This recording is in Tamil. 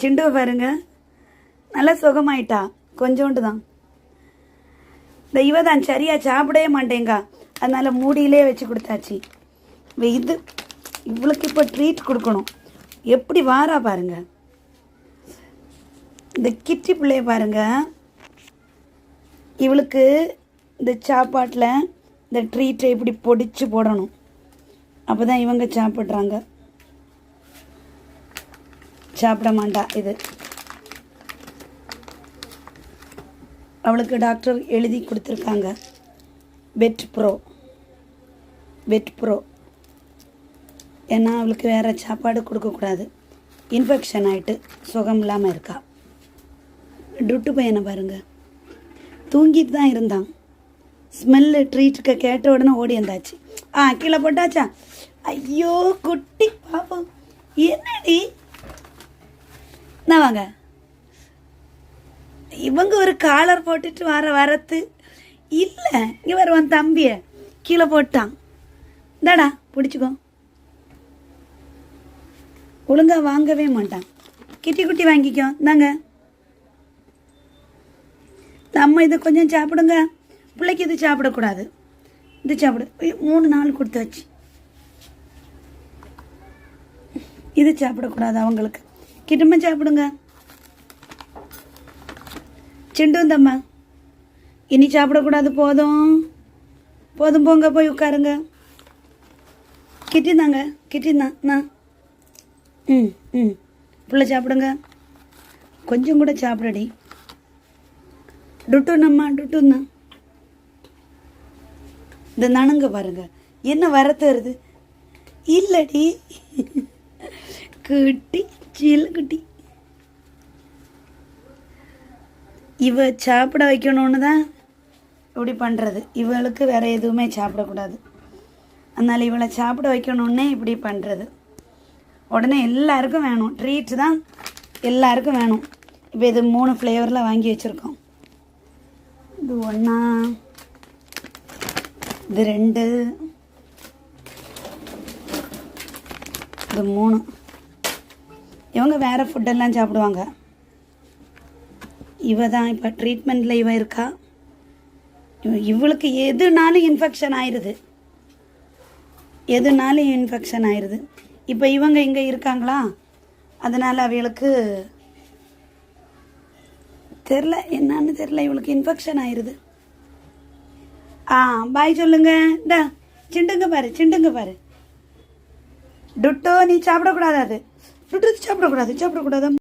சிண்டுவை பாருங்க, நல்லா சுகமாயிட்டா. கொஞ்சோண்டு தான். இந்த இவ தான் சரியா சாப்பிடவே மாட்டேங்கா, அதனால மூடியிலே வச்சு கொடுத்தாச்சு. இது இவளுக்கு இப்போ ட்ரீட் கொடுக்கணும். எப்படி வாரா பாருங்க. இந்த கிட்டி பிள்ளைய பாருங்க, இவளுக்கு இந்த சாப்பாட்டில் இந்த ட்ரீட்டை இப்படி பொடிச்சு போடணும். அப்போ தான் இவங்க சாப்பிட்றாங்க. சாப்பிட மாட்டா. இது அவளுக்கு டாக்டர் எழுதி கொடுத்துருக்காங்க, பெட் ப்ரோ. ஏன்னா அவளுக்கு வேறு சாப்பாடு கொடுக்கக்கூடாது, இன்ஃபெக்ஷன் ஆகிட்டு சுகம் இல்லாமல் இருக்கா. டுட்டு பையனை பாருங்க, தூங்கிட்டு தான் இருந்தான். ஸ்மெல்லு ட்ரீட்டுக்கு கேட்ட உடனே ஓடி வந்தாச்சு. கீழே போட்டாச்சா? ஐயோ குட்டி பாப்போம், என்னடி நான் வாங்க. இவங்க ஒரு காலர் போட்டுட்டு வரத்து இல்லை. இங்கே வருவான் தம்பியை கீழே போட்டான். இந்தாடா பிடிச்சிக்கோ. ஒழுங்கா வாங்கவே மாட்டான். கிட்டி குட்டி வாங்கிக்கோ. இந்தாங்க, நம்ம இதை கொஞ்சம் சாப்பிடுங்க. பிள்ளைக்கு இது சாப்பிடக்கூடாது. இது சாப்பிடு. 3 கொடுத்தாச்சு. இது சாப்பிடக்கூடாது அவங்களுக்கு. கிட்டமா சாப்பிடுங்க. சிண்டும் தம்மா, இனி சாப்பிடக்கூடாது. போதும் போங்க, போய் உட்காருங்க. கிட்டிந்தாங்க, கிட்டிந்தான். பிள்ளை சாப்பிடுங்க. கொஞ்சம் கூட சாப்பிடடி. டுட்டுன்னா இந்த நனுங்க பாருங்க, என்ன வரத்து வருது. இல்லடி குட்டி சில்ல குட்டி. இவ சாப்பிட வைக்கணும்னு தான் இப்படி பண்ணுறது. இவளுக்கு வேறு எதுவுமே சாப்பிடக்கூடாது, அதனால் இவளை சாப்பிட வைக்கணுன்னே இப்படி பண்ணுறது. உடனே எல்லாருக்கும் வேணும், ட்ரீட் தான் எல்லாருக்கும் வேணும். இப்போ இது 3 ஃப்ளேவரில் வாங்கி வச்சுருக்கோம். இது 1, இது 2, இது 3. இவங்க வேறு ஃபுட்டெல்லாம் சாப்பிடுவாங்க. இவ தான் இப்போ ட்ரீட்மெண்ட்டில் இவ இருக்கா. இவளுக்கு எதுனாலும் இன்ஃபெக்ஷன் ஆயிடுது. இப்போ இவங்க இங்கே இருக்காங்களா, அதனால் அவளுக்கு தெரில, என்னன்னு தெரில, இவளுக்கு இன்ஃபெக்ஷன் ஆயிடுது. பாய் சொல்லுங்க. இந்தா சிண்டுங்க பாரு. டுட்டோ நீ சாப்பிடக்கூடாது. அது டுட்டு சாப்பிடக்கூடாது.